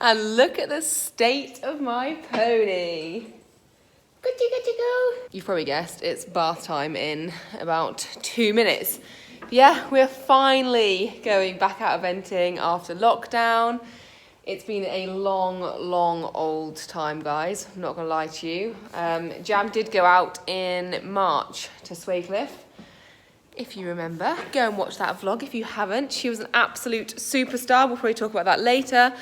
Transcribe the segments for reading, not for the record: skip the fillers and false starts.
And look at the state of my pony. Good to go. You've probably guessed it's bath time in about 2 minutes. Yeah, we're finally going back out eventing after lockdown. It's been a long old time, guys. I'm not gonna lie to you. Jam did go out in March to Swaycliffe. If you remember, go and watch that vlog if you haven't. She was an absolute superstar. We'll probably talk about that later.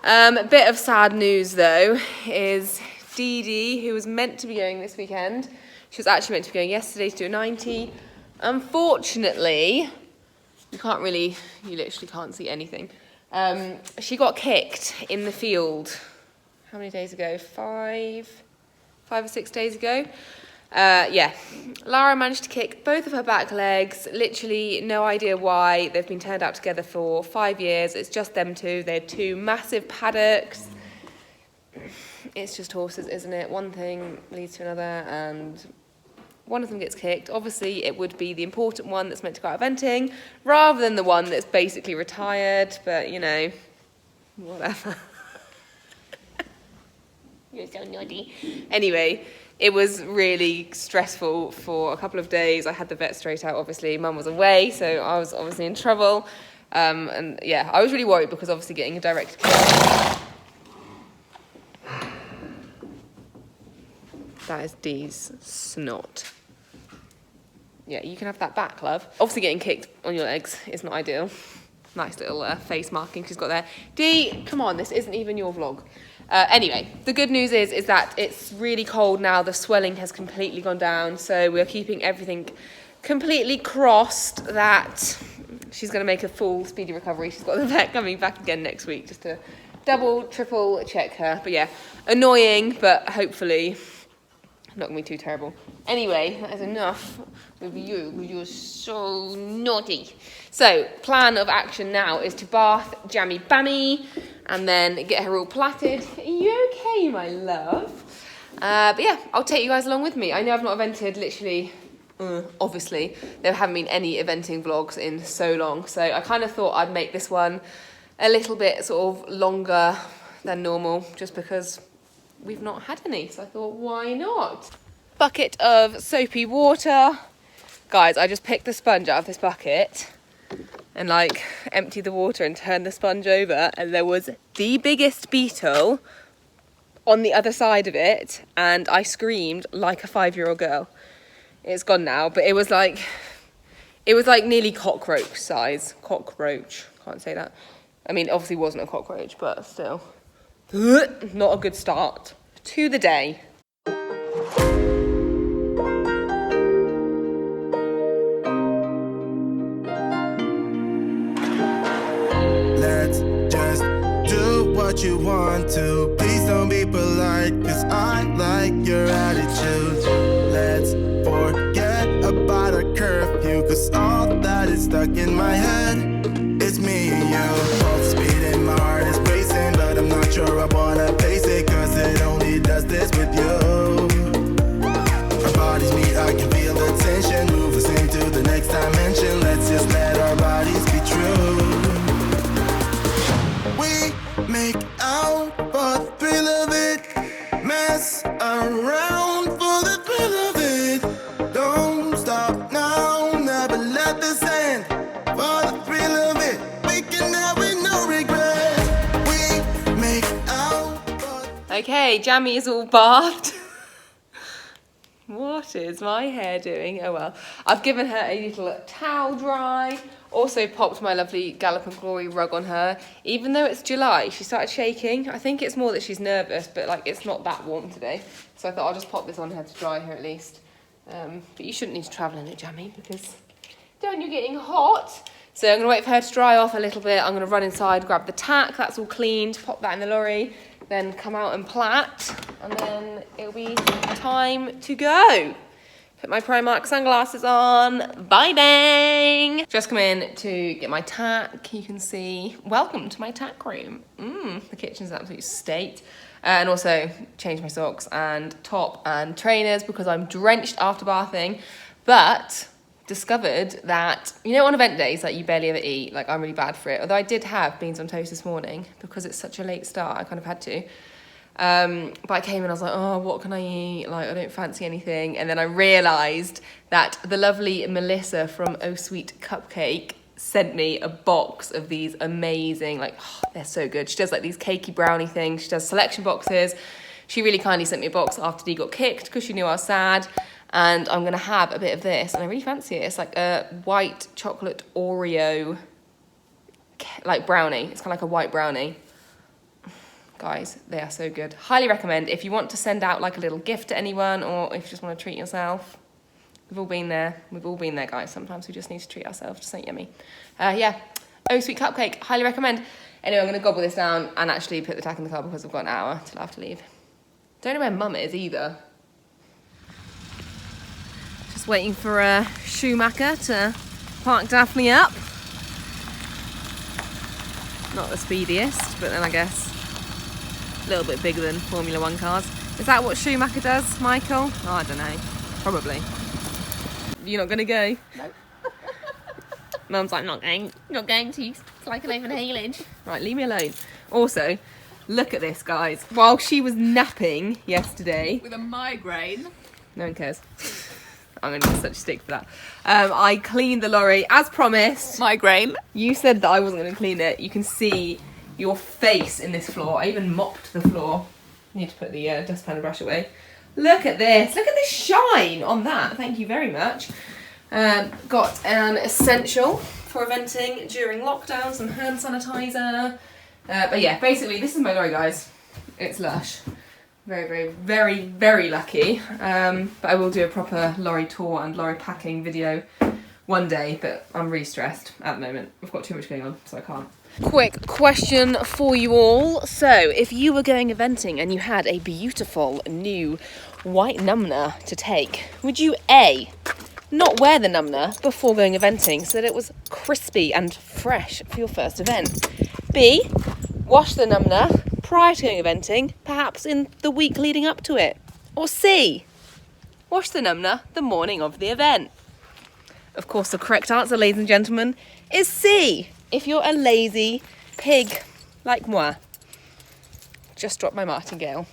A bit of sad news though is Dee Dee, who was meant to be going this weekend. She was actually meant to be going yesterday to do a 90. Unfortunately, you literally can't see anything. She got kicked in the field. How many days ago? 5 or 6 days ago. Yeah, Lara managed to kick both of her back legs. Literally no idea why. They've been turned out together for 5 years. It's just them two. They had 2 massive paddocks. It's just horses, isn't it? One thing leads to another, and one of them gets kicked. Obviously, it would be the important one that's meant to go out eventing, rather than the one that's basically retired. But you know, whatever. You're so naughty. Anyway. It was really stressful for a couple of days. I had the vet straight out, obviously. Mum was away, so I was obviously in trouble. And yeah, I was really worried because obviously getting a direct kick. That is Dee's snot. Yeah, you can have that back, love. Obviously getting kicked on your legs is not ideal. Nice little face marking she's got there. Dee, come on, this isn't even your vlog. Anyway, the good news is that it's really cold now. The swelling has completely gone down. So we're keeping everything completely crossed that she's going to make a full speedy recovery. She's got the vet coming back again next week just to double, triple check her. But yeah, annoying, but hopefully not going to be too terrible. Anyway, that is enough with you. You're so naughty. So, plan of action now is to bath Jammy Bammy and then get her all plaited. Are you okay, my love? But yeah, I'll take you guys along with me. I know I've not evented literally, obviously, there haven't been any eventing vlogs in so long. So I kind of thought I'd make this one a little bit sort of longer than normal just because we've not had any. So I thought, why not? Bucket of soapy water. Guys, I just picked the sponge out of this bucket and like emptied the water and turned the sponge over, and there was the biggest beetle on the other side of it, and I screamed like a 5-year-old girl. It's gone now, but it was like nearly cockroach size. Cockroach, can't say that. I mean, obviously wasn't a cockroach, but still. Not a good start to the day. What you want to. Please don't be polite, cause I like your attitude. Let's forget about a curfew, cause all that is stuck in my head is me and you. Pulse speed and my heart is racing, but I'm not sure I wanna pace it, cause it only does this with you. Our bodies meet, I can feel the tension, move us into the next dimension. Let's just let our bodies be true. We make out for the thrill of it, mess around for the thrill of it. Don't stop now, never let this end. For the thrill of it, we can have it, no regret. We make out for... Okay, Jammy is all bathed. What is my hair doing? Oh well. I've given her a little towel dry. Also popped my lovely Gallop and Glory rug on her. Even though it's July, she started shaking. I think it's more that she's nervous, but like it's not that warm today. So I thought I'll just pop this on her to dry her at least. But you shouldn't need to travel in it, Jammy, because don't you getting hot? So I'm gonna wait for her to dry off a little bit. I'm gonna run inside, grab the tack, that's all cleaned, pop that in the lorry, then come out and plait, and then it'll be time to go. Put my Primark sunglasses on. Bye bang! Just come in to get my tack. You can see, welcome to my tack room. The kitchen's an absolute state. And also change my socks and top and trainers because I'm drenched after bathing. But discovered that, you know, on event days, like you barely ever eat, like I'm really bad for it. Although I did have beans on toast this morning because it's such a late start, I kind of had to. But I came and I was like, oh, what can I eat? Like, I don't fancy anything. And then I realised that the lovely Melissa from Oh Sweet Cupcake sent me a box of these amazing, like, oh, they're so good. She does like these cakey brownie things. She does selection boxes. She really kindly sent me a box after Dee got kicked because she knew I was sad. And I'm going to have a bit of this, and I really fancy it. It's like a white chocolate Oreo, like brownie. It's kind of like a white brownie. Guys, they are so good. Highly recommend if you want to send out like a little gift to anyone, or if you just want to treat yourself. We've all been there. We've all been there, guys. Sometimes we just need to treat ourselves. Just ain't yummy. Yeah. Oh Sweet Cupcake. Highly recommend. Anyway, I'm going to gobble this down and actually put the tack in the car because I've got an hour till I have to leave. Don't know where Mum is either. Just waiting for a Schumacher to park Daphne up. Not the speediest, but then I guess a little bit bigger than Formula 1 cars. Is that what Schumacher does, Michael? Oh, I don't know. Probably. You're not going to go? No. Mum's like, not going to. It's like an open haylage. Right, leave me alone. Also, look at this, guys. While she was napping yesterday... With a migraine. No one cares. I'm going to get such a stick for that. I cleaned the lorry, as promised. Migraine. You said that I wasn't going to clean it. You can see your face in this floor. I even mopped the floor. Need to put the dustpan and brush away. Look at this. Look at the shine on that. Thank you very much. Got an essential for eventing during lockdown, some hand sanitizer. But yeah, basically this is my lorry, guys. It's lush. Very, very, very, very lucky. But I will do a proper lorry tour and lorry packing video one day, but I'm really stressed at the moment. I've got too much going on, so I can't. Quick question for you all. So, if you were going eventing and you had a beautiful new white numner to take, would you A, not wear the numner before going eventing so that it was crispy and fresh for your first event? B, wash the numner prior to going eventing, perhaps in the week leading up to it? Or C, wash the numner the morning of the event? Of course, the correct answer, ladies and gentlemen, is C, if you're a lazy pig like moi. Just dropped my martingale.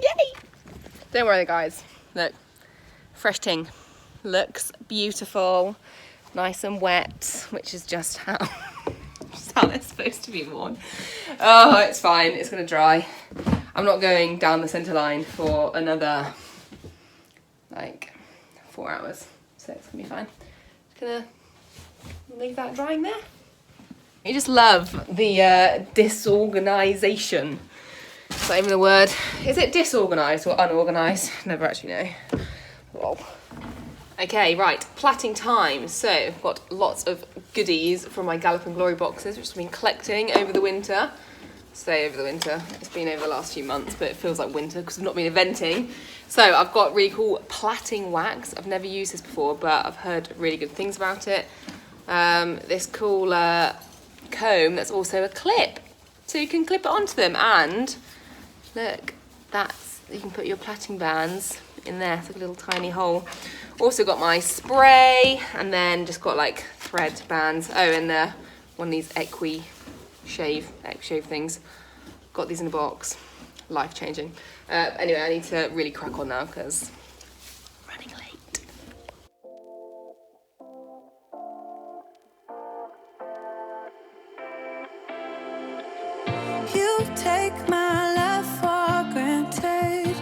Yay! Don't worry, guys. Look, fresh ting. Looks beautiful, nice and wet, which is just how they're supposed to be worn. Oh, it's fine. It's going to dry. I'm not going down the centre line for another, like, 4 hours. So it's going to be fine. Just going to leave that drying there. You just love the disorganisation. Is that even a word? Is it disorganised or unorganised? Never actually know. Lol. Okay, right, plaiting time. So I've got lots of goodies from my Gallop and Glory boxes, which I've been collecting over the winter. Say over the winter. It's been over the last few months, but it feels like winter because I've not been eventing. So I've got really cool plaiting wax. I've never used this before, but I've heard really good things about it. This cool comb that's also a clip, so you can clip it onto them. And look, you can put your plaiting bands in there. It's like a little tiny hole. Also got my spray, and then just got like thread bands. Oh, and one of these shave things. Got these in a box. Life changing. Anyway, I need to really crack on now because I'm running late. You take my love for granted.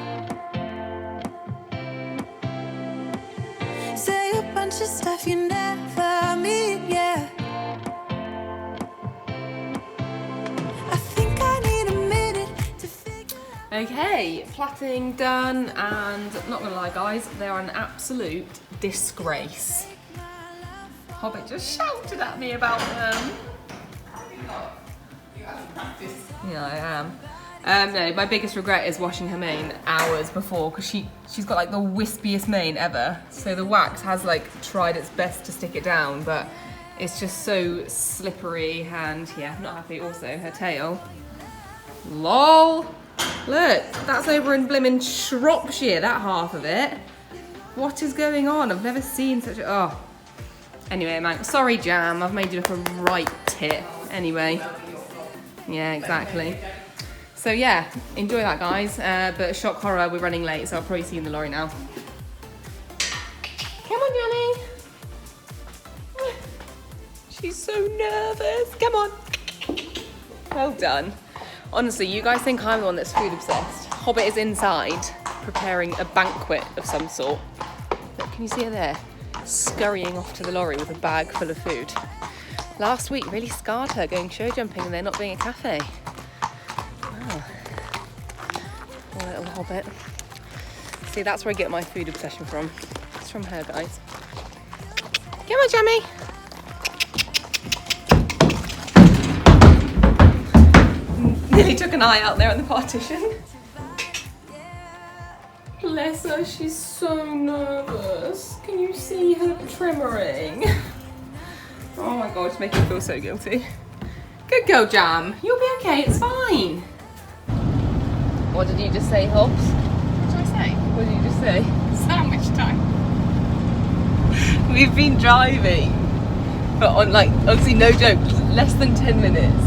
Say a bunch of stuff you never mean, yeah. I think I need a minute to figure out. Okay, plaiting done, and not gonna lie, guys, they're an absolute disgrace. Hobbit just shouted at me about them. Yeah, I am. No, my biggest regret is washing her mane hours before, because she's got like the wispiest mane ever. So the wax has like tried its best to stick it down, but it's just so slippery, and yeah, not happy. Also, her tail. LOL! Look, that's over in blimmin' Shropshire, that half of it. What is going on? I've never seen such a... Oh. Anyway, man, sorry, Jam. I've made you look a right tit. Anyway. Yeah, exactly. So yeah, enjoy that, guys. But shock horror, we're running late, so I'll probably see you in the lorry now. Come on, Johnny. She's so nervous. Come on. Well done. Honestly, you guys think I'm the one that's food obsessed. Hobbit is inside, preparing a banquet of some sort. Look, can you see her there? Scurrying off to the lorry with a bag full of food. Last week really scarred her going show jumping and there not being a cafe. Wow. Poor little Hobbit. See, that's where I get my food obsession from. It's from her, guys. Come on, Jammy. Nearly took an eye out there on the partition. Bless her, she's so nervous. Can you see her tremoring? Oh my god, it's making me feel so guilty. Good girl, Jam. You'll be okay, it's fine. What did you just say, Hobbs? What did I say? What did you just say? Sandwich time. We've been driving, but on like, obviously no joke, less than 10 minutes.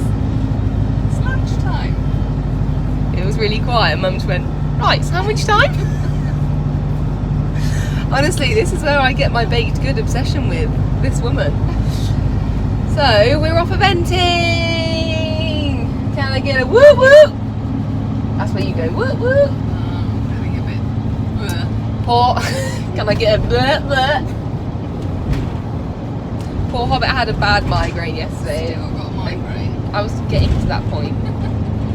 It's lunchtime. It was really quiet. Mum just went, right, sandwich time? Honestly, this is where I get my baked good obsession with this woman. So, we're off eventing! Can I get a woo woo? That's where you go, woo woo. Having a bit. Poor, can I get a bleh bleh? Poor Hobbit had a bad migraine yesterday. Still got a migraine. I was getting to that point.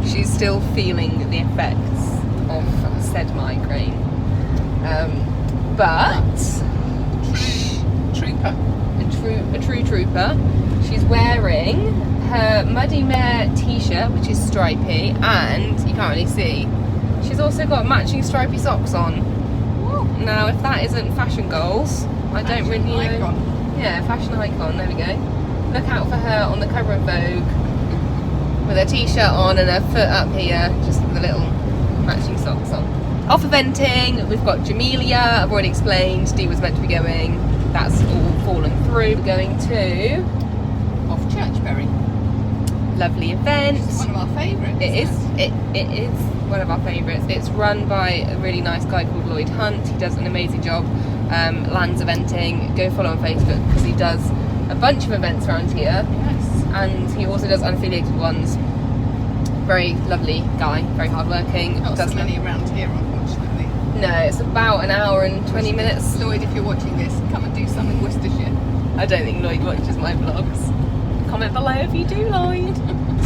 She's still feeling the effects of said migraine. But Trooper. a true trooper. She's wearing her Muddy Mare t-shirt, which is stripy, and you can't really see. She's also got matching stripy socks on. Woo. Now, if that isn't fashion goals, I don't really know. Icon. Yeah, fashion icon. There we go. Look out for her on the cover of Vogue with her t-shirt on and her foot up here, just with the little matching socks on. Off eventing, we've got Jamelia, I've already explained, Dee was meant to be going, that's all fallen through. We're going to Off Church BE80. lovely event. It's one of our favourites. It is one of our favourites. It's run by a really nice guy called Lloyd Hunt. He does an amazing job. Lands Eventing, go follow on Facebook because he does a bunch of events around here. Yes. And he also does unaffiliated ones. Very lovely guy, very hardworking. Not so many around here, unfortunately. No, it's about an hour and 20 minutes. Lloyd, if you're watching this, come and do some in Worcestershire. I don't think Lloyd watches my vlogs. Comment below if you do, Lloyd.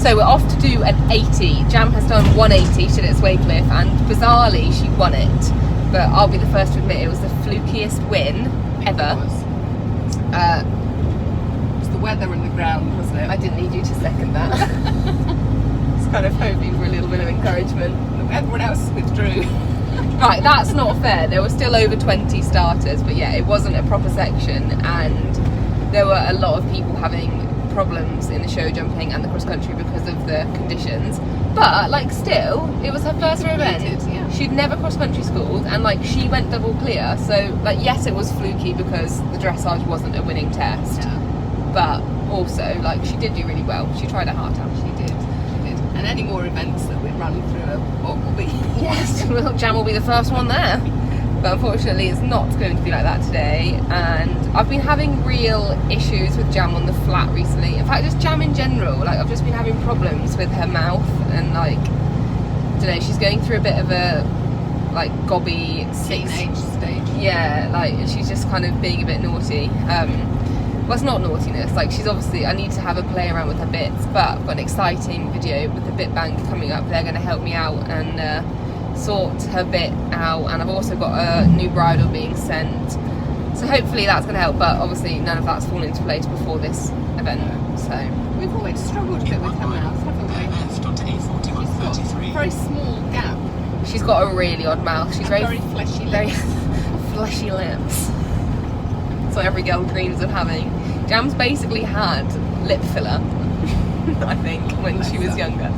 So we're off to do an 80. Jam has done 180, she did it at Swaycliffe, and bizarrely she won it. But I'll be the first to admit it was the flukiest win ever. It was the weather and the ground, wasn't it? I didn't need you to second that. Just kind of hoping for a little bit of encouragement. Everyone else withdrew. Right, that's not fair. There were still over 20 starters, but yeah, it wasn't a proper section, and there were a lot of people having problems in the show jumping and the cross country because of the conditions. But like, still, it was her first event. Yeah. She'd never cross country schooled, and like, she went double clear. So like, yes, it was fluky because the dressage wasn't a winning test, Yeah. but also like, she did do really well. She tried her heart out. She did. And any more events that we run through will be. Yes, well, Jam will be the first one there. But unfortunately, it's not going to be like that today. And I've been having real issues with Jam on the flat recently. In fact, just Jam in general. Like, I've just been having problems with her mouth, and like, I don't know, she's going through a bit of a like gobby Teenage stage. Yeah, like she's just kind of being a bit naughty. Well, it's not naughtiness, like she's obviously, I need to have a play around with her bits, but I've got an exciting video with the bit bank coming up. They're going to help me out and sort her bit out, and I've also got a new bridle being sent, so hopefully that's going to help, but obviously none of that's fallen into place before this event. So We've always struggled a bit with her mouth, haven't we? She's got a very small gap. she's got a really odd mouth. She's Very fleshy very lips. fleshy lips. That's what every girl dreams of having. Jam's basically had lip filler, I think, when she was younger.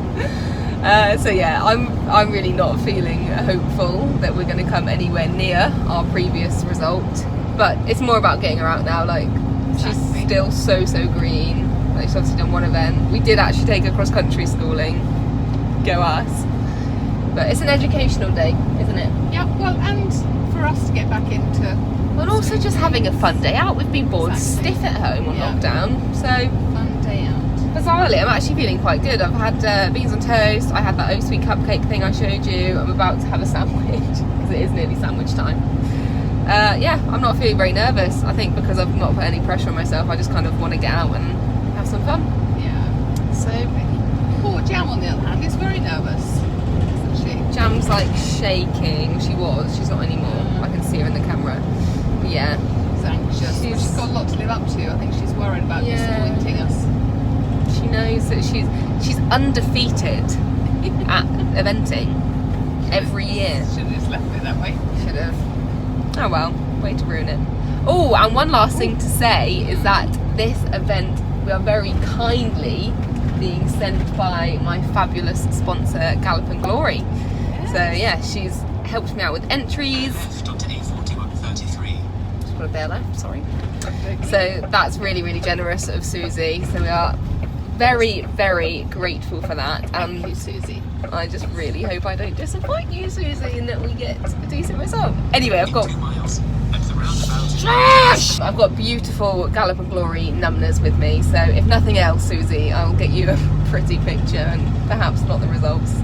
So yeah, I'm really not feeling hopeful that we're going to come anywhere near our previous result. But it's more about getting her out now. Like, she's still so green. Like, she's obviously done one event. We did actually take her cross country schooling. Go us. But it's an educational day, isn't it? Yeah, well, and for us to get back into... And also just having a fun day out. We've been bored stiff at home on lockdown. So, fun day out. bizarrely, I'm actually feeling quite good. I've had beans on toast. I had that oh sweet cupcake thing I showed you. I'm about to have a sandwich because it is nearly sandwich time. Yeah, I'm not feeling very nervous. I think because I've not put any pressure on myself. I just kind of want to get out and have some fun. Yeah. So, Poor Jam, on the other hand, is very nervous, isn't she? Jam's like shaking. She was. She's not anymore. I can see her in the camera. But yeah. She's anxious. She's got a lot to live up to. I think she's worried about disappointing us. She knows that she's undefeated at eventing every year. Should have just left it that way. Should have. Oh well, way to ruin it. Oh, and one last thing to say is that this event, we are very kindly being sent by my fabulous sponsor, Gallop and Glory. Yes. So yeah, she's helped me out with entries. Left onto A4133. Just got a bear left, sorry. So that's really generous of Susie. So we are very grateful for that. Thank you, Susie. I just really hope I don't disappoint you, Susie, and that we get a decent result. Anyway, I've got 2 miles. Left the roundabout. I've got beautiful Gallop and Glory numbers with me, so if nothing else, Susie, I'll get you a pretty picture and perhaps not the results.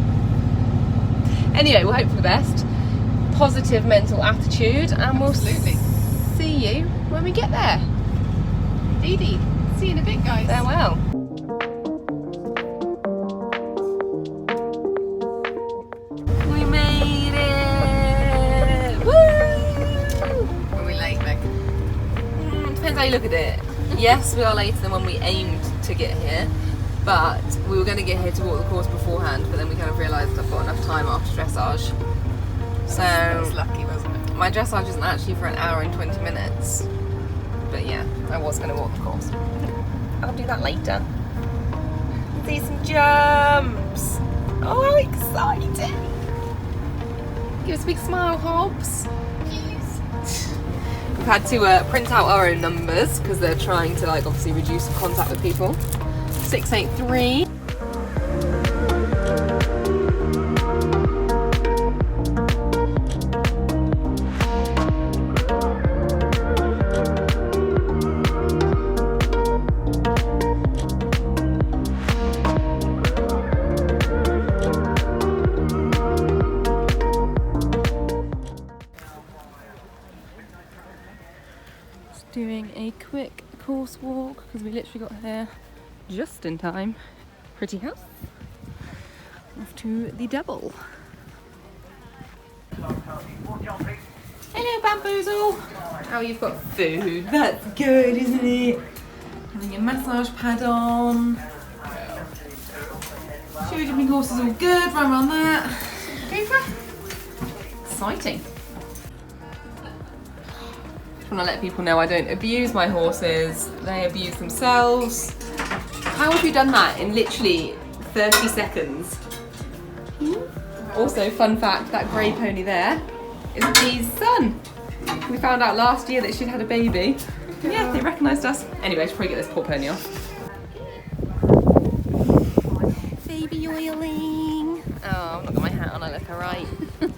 Anyway, we'll hope for the best. Positive mental attitude, and we'll Absolutely. see you when we get there. Dee Dee. See you in a bit, guys. Farewell. We made it! Woo! Are we late, Meg? Depends how you look at it. Yes, we are later than when we aimed to get here, but we were going to get here to walk the course beforehand, but then we kind of realised I've got enough time after dressage. That was So lucky, wasn't it? my dressage isn't actually for an hour and 20 minutes. But yeah, I was going to walk the course. I'll do that later. See some jumps. Oh, how exciting. Give us a big smile, Hobbs. Please. We've had to print out our own numbers because they're trying to, like, obviously reduce contact with people. 683. Doing a quick course walk because we literally got here just in time. Pretty house. Off to the double. Hello, Bamboozle. Oh, you've got food. That's good, isn't it? Having a massage pad on. Show jumping course is all good. Run around that. Exciting. I want to let people know I don't abuse my horses, they abuse themselves. How have you done that in literally 30 seconds? Also, fun fact, that grey pony there is Dee's son. We found out last year that she'd had a baby. Yeah, they recognised us. Anyway, I should probably get this poor pony off. Baby oiling. Oh, I've not got my hat on, I look alright.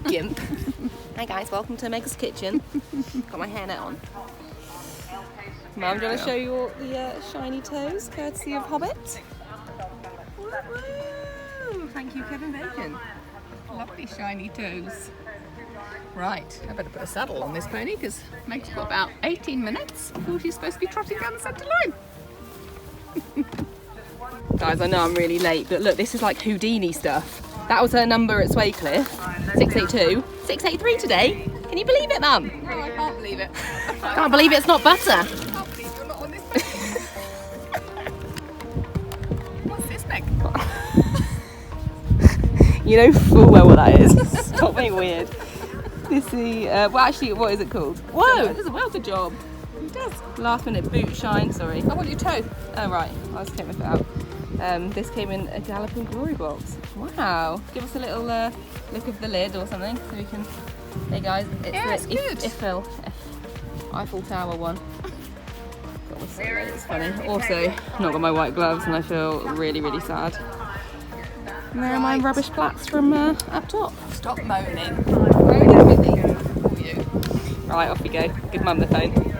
Gimp. Hi guys, welcome to Meg's kitchen. Got my hairnet on. Mum, do you want to show you all the shiny toes, courtesy of Hobbit? Woo-woo! Thank you, Kevin Bacon. Lovely shiny toes. Right, I better put a saddle on this pony because Meg's got about 18 minutes before she's supposed to be trotting down the centre line. Guys, I know I'm really late, but look, this is like Houdini stuff. That was her number at Swaycliffe, 682. 683 today. Can you believe it, Mum? No, I can't believe it. Can't believe it's not butter. I can't believe you're not on this pony. What's this, Meg? You know full well what that is. Stop being weird. This is, well actually, what is it called? Whoa, it does a well good job. It does. Last minute boot shine, sorry. I want your toe. Oh right, I'll just take my foot out. This came in a galloping glory box. Wow. Give us a little look of the lid or something so we can... Hey guys, it's the Eiffel Tower one. Got this so it's funny. Also, not got my white gloves and I feel really, really sad. And there are my rubbish plats from up top. Stop moaning. Moaning with me for you. Right, off we go. Give Mum the phone.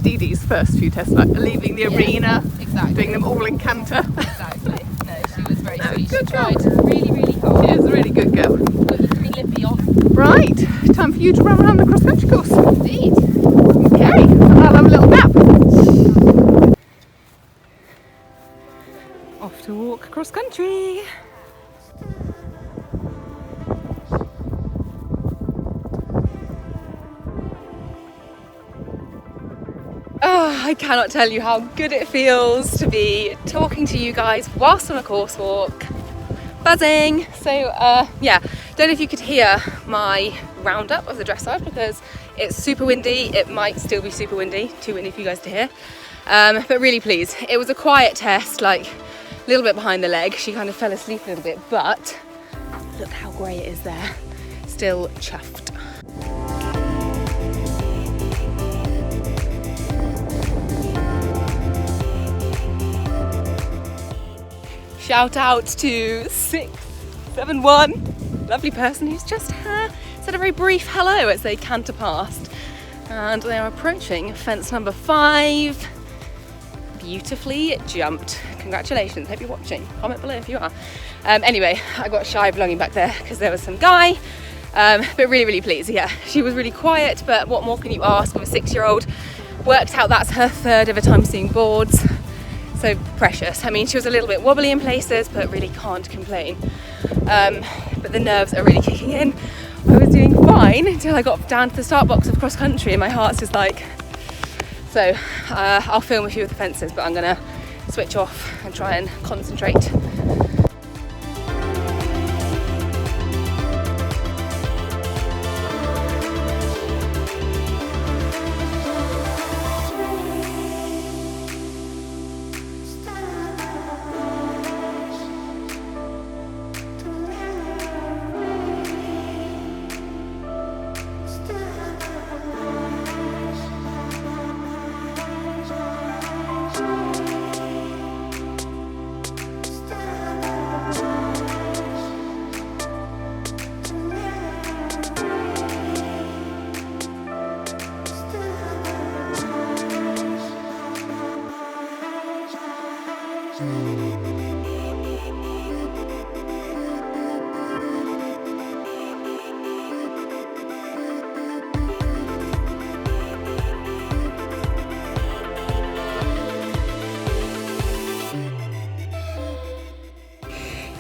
Dee Dee's first few tests, like leaving the arena, exactly. doing them all in canter. Exactly. No, she was very No, sweet. good She girl. tried really, really hard. She is a really good girl. Put your 3 lippy on. Right, time for you to run around the cross country course. Indeed. Okay, and I'll have a little nap. Off to walk cross country. Oh, I cannot tell you how good it feels to be talking to you guys whilst on a course walk. Buzzing. So yeah, don't know if you could hear my roundup of the dressage because it's super windy. It might still be super windy, too windy for you guys to hear. But really pleased. It was a quiet test, like a little bit behind the leg. She kind of fell asleep a little bit, but look how grey it is there. Still chuffed. Shout out to 671, lovely person who's just said a very brief hello as they canter past. And they are approaching fence number 5. Beautifully jumped. Congratulations, hope you're watching. Comment below if you are. Anyway, I got shy belonging back there because there was some guy. But really, really pleased. Yeah, she was really quiet, but what more can you ask of a 6-year-old? Worked out that's her 3rd ever time seeing boards. So precious. I mean, she was a little bit wobbly in places, but really can't complain. But the nerves are really kicking in. I was doing fine until I got down to the start box of cross country and my heart's just like... So I'll film a few of the fences, but I'm gonna switch off and try and concentrate.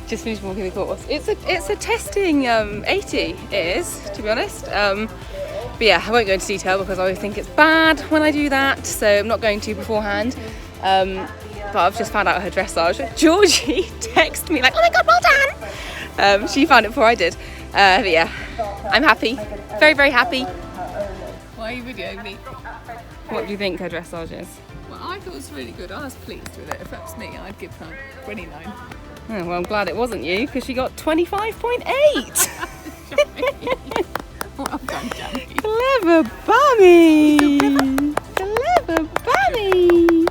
Just finished walking the course. It's a testing 80, it is, to be honest. But yeah, I won't go into detail because I always think it's bad when I do that, so I'm not going to beforehand. But I've just found out her dressage. Georgie texted me like, oh my god, well done! She found it before I did. But yeah, I'm happy. Very, very happy. Why are you videoing me? What do you think her dressage is? Well, I thought it was really good. I was pleased with it. If that was me, I'd give her 29. Oh, well, I'm glad it wasn't you because she got 25.8. Well done, Jamie. Clever bunny. Clever bunny.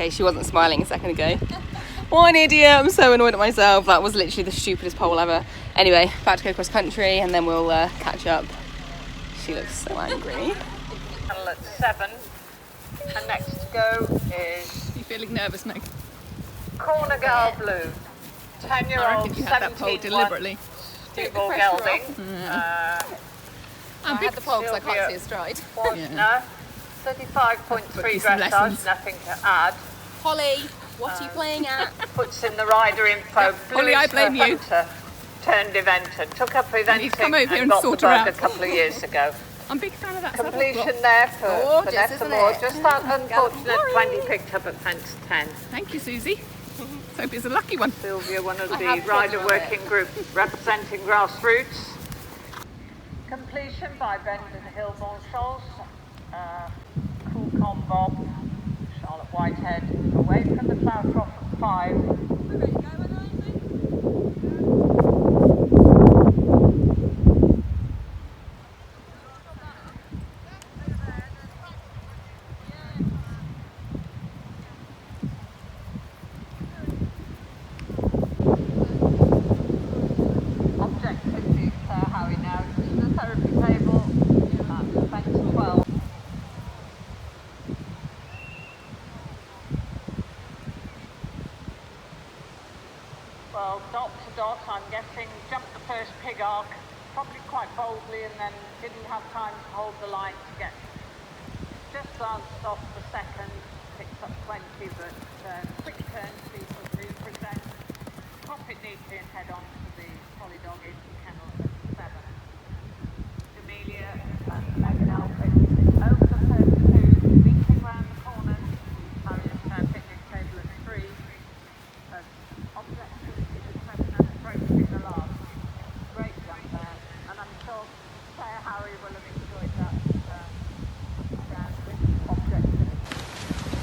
case she wasn't smiling a second ago. What an idiot, I'm so annoyed at myself. That was literally the stupidest pole ever. Anyway, about to go cross country and then we'll catch up. She looks so angry. At 7, and next to go is... You feeling nervous, Meg? Corner Girl Blue. I 10-year-old, reckon you had that pole 17-1 deliberately. Stubble gelding. I had the pole because I can't see a stride. No, 35.3 Book you some lessons. dressage, nothing to add. Holly, what are you playing at? Puts in the rider info. Holly, I blame you. Hunter turned eventer. Took up need to eventing come over here and got the sort her bug out. a couple of years ago. I'm a big fan of that saddle Completion block. there for Gorgeous, Vanessa isn't Moore. it? Just that unfortunate 20 picked up at fence 10. Thank you, Susie. Let's hope it's a lucky one. Sylvia, one of the have rider trodden on it. working group representing grassroots. Completion by Brendan Hilborn Scholes, Cool Con Bob, Charlotte Whitehead, away from the plough trough at 5. Well, dot to dot, I'm guessing, jumped the first pig arc, probably quite boldly, and then didn't have time to hold the line to get just glanced off the second, picked up 20, but quick turn people do present, pop it neatly and head on to the polydog into kennel at 7. Amelia and Megan Elphick over the first 2, beating round the corner, Harriet picnic table at 3. Objectivity is present and approaching the last. Great jump there, and I'm sure Claire Harry will have enjoyed that round with objectivity.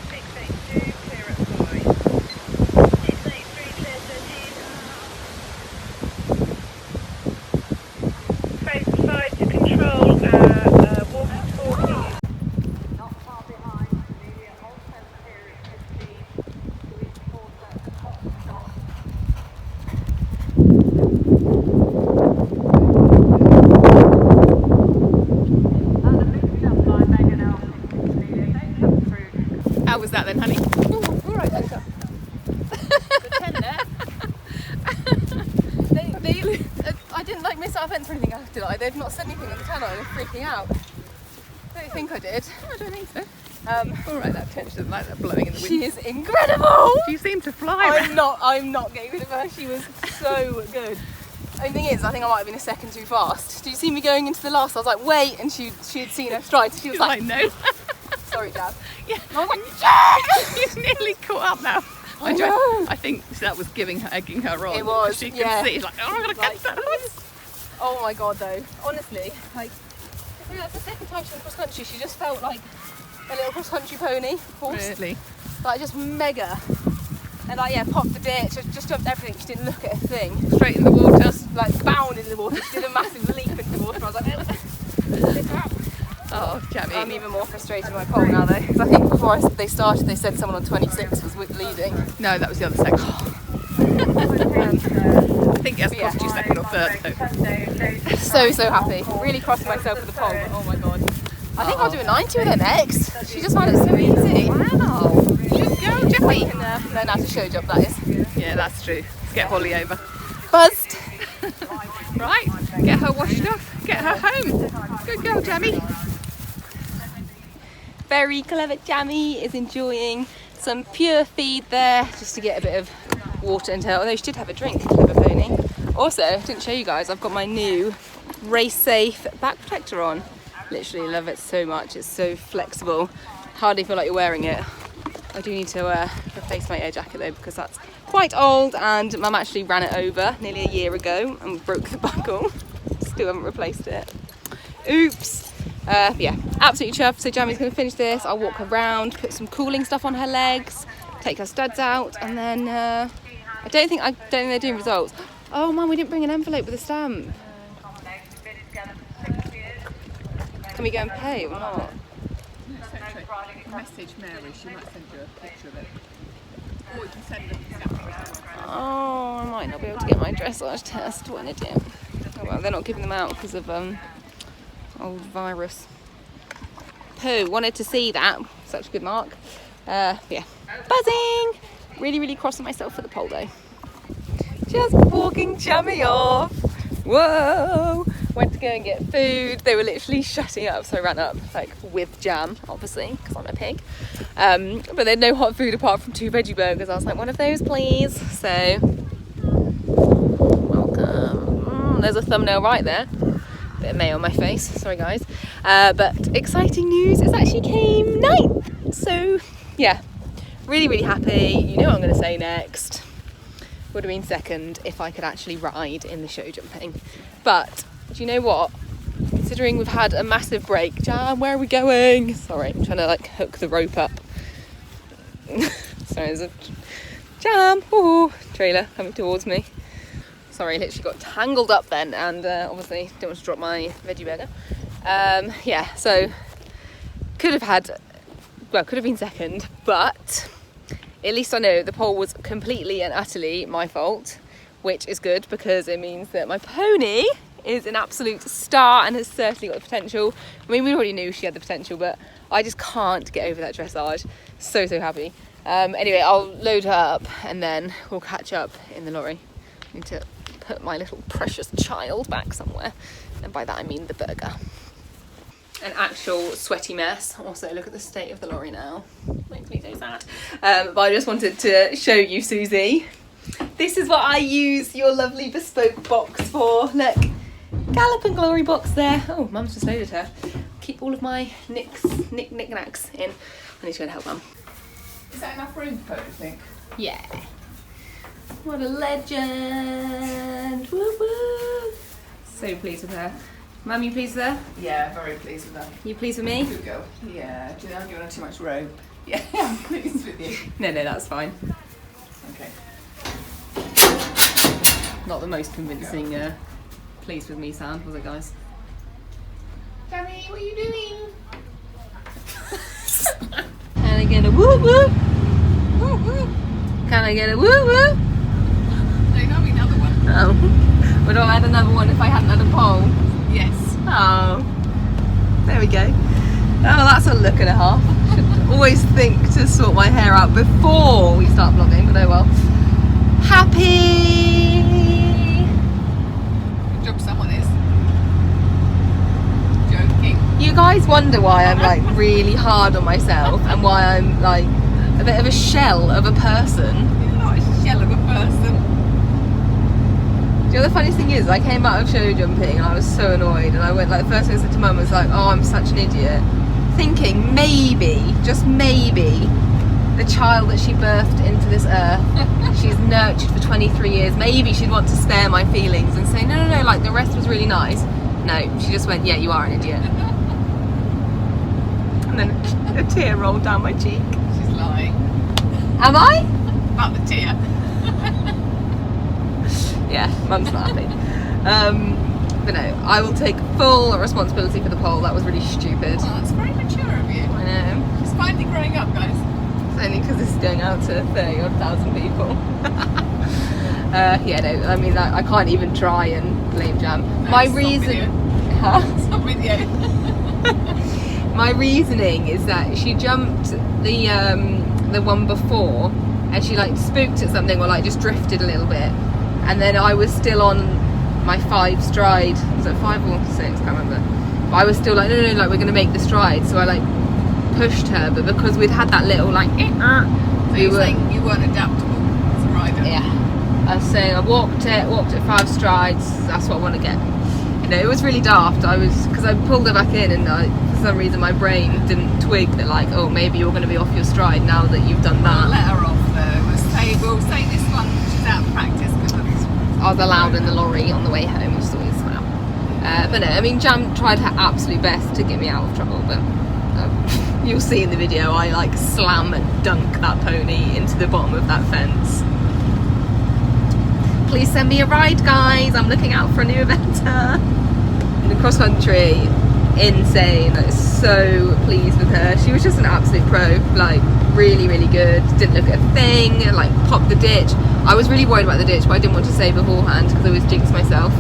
682, clear at 5. 683, clear 13. Face 5 to control, walking toward you. Not far behind, Amelia also clear at 15. Louise Porter at the top stop. And a big jump by Megan Elphick. They come through. How was that then, honey? All right, Jessica. The 10 there. I didn't like miss out a fence or anything after that. They've not said anything at the channel. They're freaking out. Don't think I did. I don't think so. All right, that She doesn't like that blowing in the wind. She is incredible. She seemed to fly. I'm not getting rid of her. She was so good. Only thing is, I think I might have been a second too fast. Did you see me going into the last? I was like, wait, and she'd seen her stride. So she was She was like, like, no. sorry, Dad. Yeah. And I was like, She's nearly caught up now. I know. I think that was egging her on. It was, She could yeah. see. She's like, oh, I'm going to catch that horse. oh my God, though. Honestly, like, I think that's the second time she went cross country. She just felt like a little cross country pony horse. Really? Like just mega. And I popped the ditch, just jumped everything. She didn't look at a thing. Straight in the water. Like bounded in the water. She did a massive leap into the water. I was like, Oh, Jamie. I'm even more frustrated with my pole now though, because I think before they started they said someone on 26 was leading. No, that was the other section. I think it has cost you second or third though. So happy. Really crossing myself with the pole, but oh my God. I think I'll do a 90 with her next. She just found it so easy. Wow. Good girl, Jeffy. And learn how to show jump, that is. Yeah, that's true. Let's get Holly over. Buzzed. Right, get her washed off, get her home. Good girl, Jamie. Very clever Jammy is enjoying some pure feed there, just to get a bit of water into her, although she did have a drink, clever pony. Also, didn't show you guys, I've got my new race safe back protector on. Literally love it so much, it's so flexible. Hardly feel like you're wearing it. I do need to replace my air jacket though, because that's quite old and Mum actually ran it over nearly a year ago and broke the buckle. Still haven't replaced it. Oops. Yeah, absolutely chuffed. So Jamie's going to finish this. I'll walk her around, put some cooling stuff on her legs, take her studs out, and then I don't think they're doing results. Oh Mum, we didn't bring an envelope with a stamp. Can we go and pay or not? Message Mary, she might send you a picture of it. fine. I'll be able to get my dressage test when I do. Oh, well, they're not giving them out because of old virus. Pooh, wanted to see that. Such a good mark. Yeah, buzzing. Really crossing myself for the pole though. Just walking Chummy off. Whoa. Went to go and get food. They were literally shutting up, so I ran up like with jam, obviously, because I'm a pig. But they had no hot food apart from 2 veggie burgers. I was like, one of those, please. So, welcome. There's a thumbnail right there. Bit of mayo on my face. Sorry, guys. But exciting news! It's actually came 9th. So, yeah, really happy. You know what I'm going to say next. Would have been 2nd if I could actually ride in the show jumping. But do you know what? Considering we've had a massive break, Jam, where are we going? Sorry, I'm trying to like hook the rope up. Sorry, there's a Jam, trailer coming towards me. Sorry, I literally got tangled up then, and obviously don't want to drop my veggie burger. Yeah, so could have been 2nd, but at least I know the pole was completely and utterly my fault, which is good because it means that my pony is an absolute star and has certainly got the potential. I mean, we already knew she had the potential, but I just can't get over that dressage. So happy. Anyway, I'll load her up and then we'll catch up in the lorry. I need to put my little precious child back somewhere, and by that I mean the burger. An actual sweaty mess. Also, look at the state of the lorry now. Makes me so sad. But I just wanted to show you, Susie. This is what I use your lovely bespoke box for. Look, Gallop and Glory box there. Oh, Mum's just loaded her. Keep all of my knick-knacks in. I need to go and help Mum. Is that enough room for you think? Yeah. What a legend. Woo woo. So pleased with her. Mum, you pleased with her? Yeah, very pleased with that. You pleased with me? Good girl. Yeah, do you know I'm giving her too much rope? Yeah, I'm pleased with you. No, that's fine. Okay. Not the most convincing pleased with me sound, was it, guys? Danny, what are you doing? Can I get a woo woo? Woo woo. Can I get a woo woo? No, not another one. Oh. Would I add another one if I hadn't had a pole? Yes. Oh. There we go. Oh, that's a look and a half. Should always think to sort my hair out before we start vlogging, but oh well. Happy! Good job someone is. Joking. You guys wonder why I'm like really hard on myself and why I'm like a bit of a shell of a person. You're not a shell of a person. Do you know the funniest thing is, I came out of show jumping and I was so annoyed, and I went like, the first thing I said to Mum was like, oh, I'm such an idiot, thinking maybe, just maybe, the child that she birthed into this earth, she's nurtured for 23 years, maybe she'd want to spare my feelings and say, no, like the rest was really nice. No, she just went, yeah, you are an idiot. And then a tear rolled down my cheek. She's lying. Am I? About the tear. Yeah, Mum's not happy. But no, I will take full responsibility for the poll. That was really stupid. Well, that's very mature of you. I know. She's finally growing up, guys. It's only because this is going out to 30,000 people. Yeah, no, I mean, I can't even try and blame Jam. No, My stop reason... video. Huh? Stop video. My reasoning is that she jumped the one before and she like spooked at something or like just drifted a little bit, and then I was still on my 5 stride. Was it 5 or 6? Can't remember. But I was still like, no, like we're gonna make the stride. So I like pushed her, but because we'd had that little like, So you're saying you weren't adaptable as a rider? Yeah. I was saying I walked it 5 strides. That's what I want to get. You know, it was really daft. Because I pulled her back in, and for some reason my brain didn't twig that like, oh, maybe you're going to be off your stride now that you've done that. Let her off though. We'll say this one, she's out of practice because I was allowed in the lorry on the way home, which is always fab. But no, I mean, Jam tried her absolute best to get me out of trouble, but you'll see in the video I like slam and dunk that pony into the bottom of that fence. Please send me a ride, guys. I'm looking out for a new eventer. The cross country, insane. I was so pleased with her. She was just an absolute pro, like really, really good. Didn't look at a thing, like popped the ditch. I was really worried about the ditch, but I didn't want to say beforehand because I always jinx myself.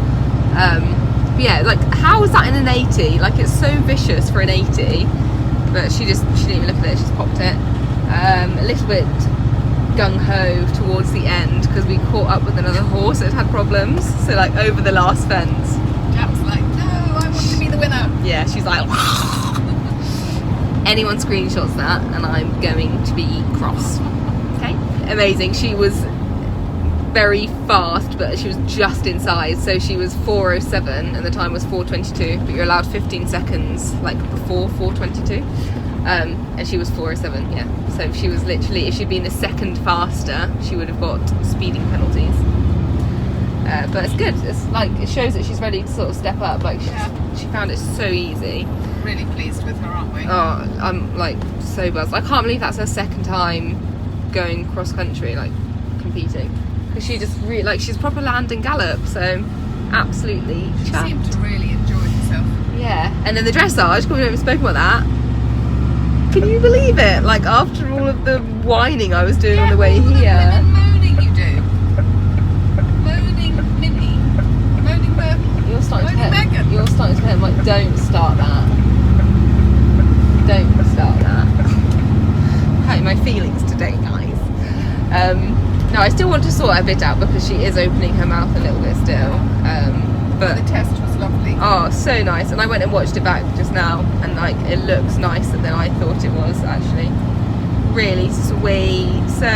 But yeah, like how is that in an 80? Like it's so vicious for an 80, but she didn't even look at it, she just popped it. A little bit gung-ho towards the end because we caught up with another horse that had problems, so like over the last fence. Jack's like, no, I want to be the winner. Yeah, she's like anyone screenshots that and I'm going to be cross. Okay, amazing. She was very fast, but she was just inside, so she was 4:07 and the time was 4:22, but you're allowed 15 seconds like before 4:22, and she was 4:07. yeah, so she was literally, if she'd been a second faster she would have got speeding penalties. But it's good, it's like it shows that she's ready to sort of step up. Like she found it so easy. Really pleased with her, aren't we? Oh, I'm like so buzzed. I can't believe that's her second time going cross country, like competing, because she just really, like, she's proper land and gallop, so absolutely She chuffed. seemed to really enjoy herself. Yeah, and then the dressage, we haven't spoken about that. Can you believe it? Like after all of the whining I was doing on the way all the here. moaning you do. Moaning Minnie. Moaning Myrtle. You're starting to Moaning hurt. Megan. You're starting to hurt. I'm like, don't start that. Don't start that. Hurting my feelings today, guys. No, I still want to sort her bit out because she is opening her mouth a little bit still. But The test was lovely. oh, so nice. And I went and watched it back just now, and like it looks nicer than I thought it was actually. Really sweet. So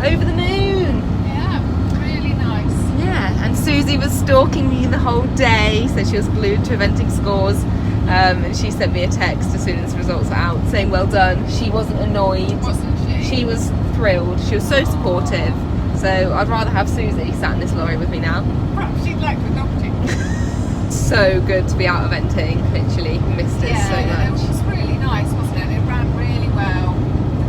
over the moon. Yeah, really nice. Yeah, and Susie was stalking me the whole day, so she was glued to eventing scores. And she sent me a text as soon as the results were out saying well done. She wasn't annoyed. Wasn't she? She was thrilled. She was so supportive. So I'd rather have Susie sat in this lorry with me now. Perhaps she'd like to adopt you. So good to be out eventing. Literally missed it so It much. was really nice, wasn't it? It ran really well.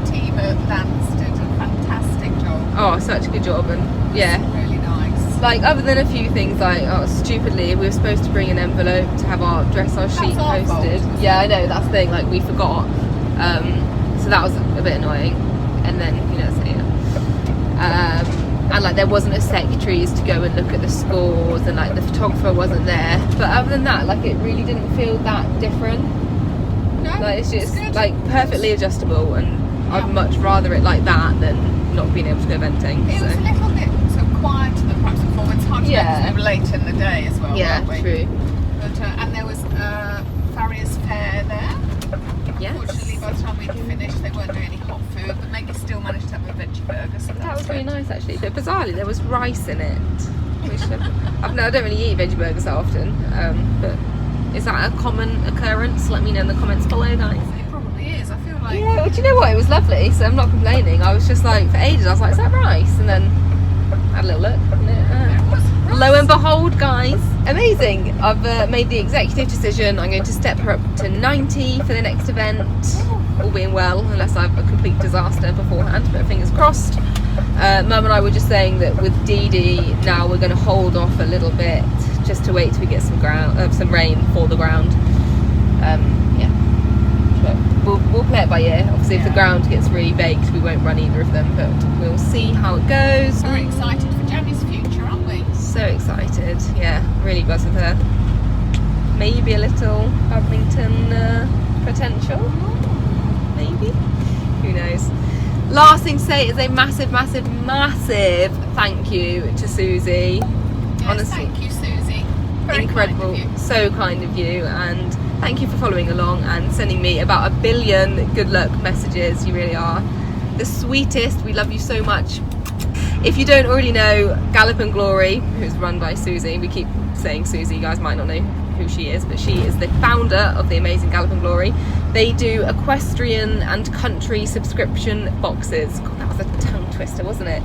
The team at Lance did a fantastic job. Oh, such a good job. And yeah, Really nice. like other than a few things, like stupidly we were supposed to bring an envelope to have our dressage sheet our posted. fault. Yeah, I know, that's the thing, like we forgot. So that was a bit annoying. And then, you know, so yeah. And like there wasn't a secretaries to go and look at the scores, and like the photographer wasn't there. But other than that, like it really didn't feel that different. No, Like it's just good. like perfectly adjustable, and I'd much rather it like that than not being able to go eventing. It so. was a little bit sort of quieter than perhaps before. It's hard to know because we were late in the day as well, Yeah, weren't we? true. But, and there was Farrier's Fair there. Yes. Fortunately, by the time we finished, they weren't doing any hot food, but Maggie still managed to have a veggie burger. So That was good. really nice actually, but bizarrely there was rice in it. Which I don't really eat veggie burgers that often, but is that a common occurrence? Let me know in the comments below, guys. It probably is. I feel like Yeah, well, do you know what? It was lovely, so I'm not complaining. I was just like, for ages, I was like, is that rice? And then I had a little look. it was rice. Lo and behold, guys, amazing. I've made the executive decision. I'm going to step her up to 90 for the next event, all being well, unless I have a complete disaster beforehand, but fingers crossed. Mum and I were just saying that with Dee Dee, now we're going to hold off a little bit just to wait till we get some rain for the ground. Yeah, but we'll play it by ear. Obviously, if the ground gets really baked, we won't run either of them, but we'll see how it goes. Very excited for Jamie's future, aren't we? So excited, yeah, really buzzed with her. Maybe a little badminton potential, maybe, who knows. Last thing to say is a massive thank you to Susie. Yes, Honestly, thank you, Susie. Very incredible, kind of you. so kind of you, and thank you for following along and sending me about 1 billion good luck messages. You really are the sweetest. We love you so much. If you don't already know, Gallop and Glory, who's run by Susie, we keep saying Susie, you guys might not know who she is, but she is the founder of the amazing Gallop and Glory. They do equestrian and country subscription boxes. God, that was a tongue twister, wasn't it?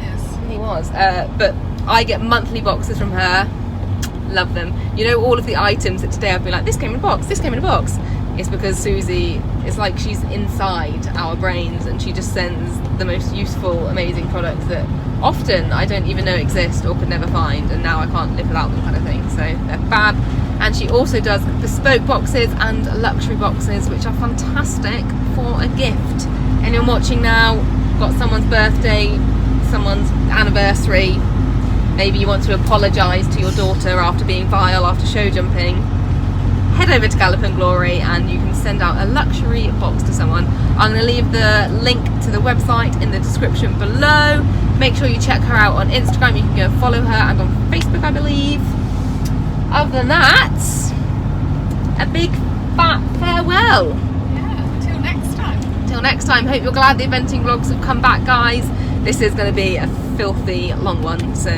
Yes. It really was. But I get monthly boxes from her. Love them. You know, all of the items that today I've been like, this came in a box, this came in a box. It's because Susie, it's like she's inside our brains, and she just sends the most useful, amazing products that often I don't even know exist or could never find, and now I can't live without them, kind of thing. So they're fab. And she also does bespoke boxes and luxury boxes, which are fantastic for a gift. Anyone watching now, got someone's birthday, someone's anniversary, maybe you want to apologise to your daughter after being vile after show jumping, head over to Gallop and Glory and you can send out a luxury box to someone. I'm going to leave the link to the website in the description below. Make sure you check her out on Instagram. You can go follow her, and on Facebook, I believe. Other than that, a big fat farewell. Yeah, till next time. Till next time. Hope you're glad the eventing vlogs have come back, guys. This is going to be a filthy long one, so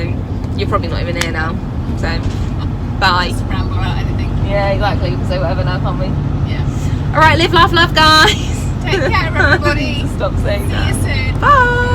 you're probably not even here now. So, bye. Just ramble about anything. Yeah, exactly. We can say whatever now, can't we? Yeah. Alright, live, laugh, love, guys. Take care, everybody. Stop saying See that. you soon. Bye.